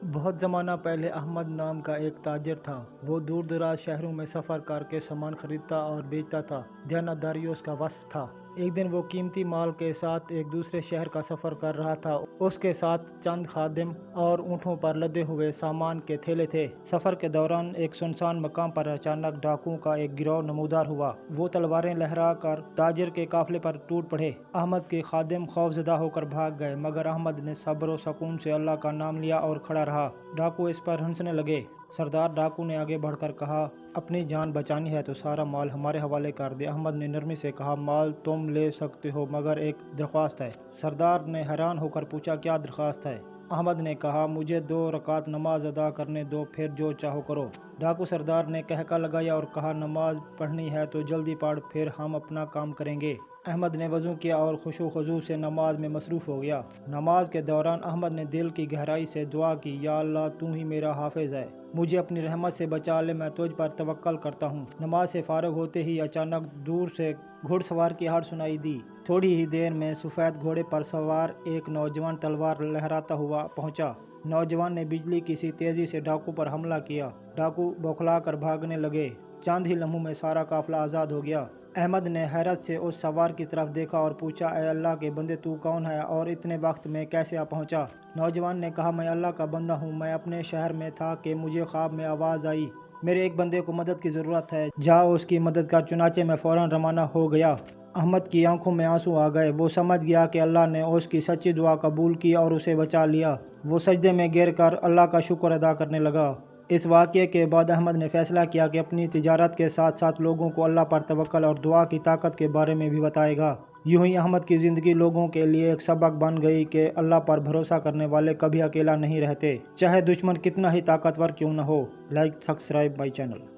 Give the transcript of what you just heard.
بہت زمانہ پہلے احمد نام کا ایک تاجر تھا۔ وہ دور دراز شہروں میں سفر کر کے سامان خریدتا اور بیچتا تھا۔ دیانتداری اس کا وصف تھا۔ ایک دن وہ قیمتی مال کے ساتھ ایک دوسرے شہر کا سفر کر رہا تھا۔ اس کے ساتھ چند خادم اور اونٹوں پر لدے ہوئے سامان کے تھیلے تھے۔ سفر کے دوران ایک سنسان مقام پر اچانک ڈاکوؤں کا ایک گروہ نمودار ہوا۔ وہ تلواریں لہرا کر تاجر کے قافلے پر ٹوٹ پڑے۔ احمد کے خادم خوفزدہ ہو کر بھاگ گئے، مگر احمد نے صبر و سکون سے اللہ کا نام لیا اور کھڑا رہا۔ ڈاکو اس پر ہنسنے لگے۔ سردار ڈاکو نے آگے بڑھ کر کہا، اپنی جان بچانی ہے تو سارا مال ہمارے حوالے کر دے۔ احمد نے نرمی سے کہا، مال تم لے سکتے ہو مگر ایک درخواست ہے۔ سردار نے حیران ہو کر پوچھا، کیا درخواست ہے؟ احمد نے کہا، مجھے 2 رکعت نماز ادا کرنے دو، پھر جو چاہو کرو۔ ڈاکو سردار نے قہقہ لگایا اور کہا، نماز پڑھنی ہے تو جلدی پڑھ، پھر ہم اپنا کام کریں گے۔ احمد نے وضو کیا اور خشوع و خضوع سے نماز میں مصروف ہو گیا۔ نماز کے دوران احمد نے دل کی گہرائی سے دعا کی، یا اللہ تو ہی میرا حافظ ہے، مجھے اپنی رحمت سے بچا لے، میں تجھ پر توکل کرتا ہوں۔ نماز سے فارغ ہوتے ہی اچانک دور سے گھڑ سوار کی آہٹ سنائی دی۔ تھوڑی ہی دیر میں سفید گھوڑے پر سوار ایک نوجوان تلوار لہراتا ہوا پہنچا۔ نوجوان نے بجلی کی سی تیزی سے ڈاکو پر حملہ کیا۔ ڈاکو بوکھلا کر بھاگنے لگے۔ چند ہی لمحوں میں سارا قافلہ آزاد ہو گیا۔ احمد نے حیرت سے اس سوار کی طرف دیکھا اور پوچھا، اے اللہ کے بندے تو کون ہے اور اتنے وقت میں کیسے آ پہنچا؟ نوجوان نے کہا، میں اللہ کا بندہ ہوں، میں اپنے شہر میں تھا کہ مجھے خواب میں آواز آئی، میرے ایک بندے کو مدد کی ضرورت ہے، جا اس کی مدد کر۔ چنانچہ میں فوراً روانہ ہو گیا۔ احمد کی آنکھوں میں آنسو آ گئے۔ وہ سمجھ گیا کہ اللہ نے اس کی سچی دعا قبول کی اور اسے بچا لیا۔ وہ سجدے میں گر کر اللہ کا شکر ادا کرنے لگا۔ اس واقعے کے بعد احمد نے فیصلہ کیا کہ اپنی تجارت کے ساتھ ساتھ لوگوں کو اللہ پر توکل اور دعا کی طاقت کے بارے میں بھی بتائے گا۔ یوں ہی احمد کی زندگی لوگوں کے لیے ایک سبق بن گئی کہ اللہ پر بھروسہ کرنے والے کبھی اکیلا نہیں رہتے، چاہے دشمن کتنا ہی طاقتور کیوں نہ ہو۔ Like subscribe my channel.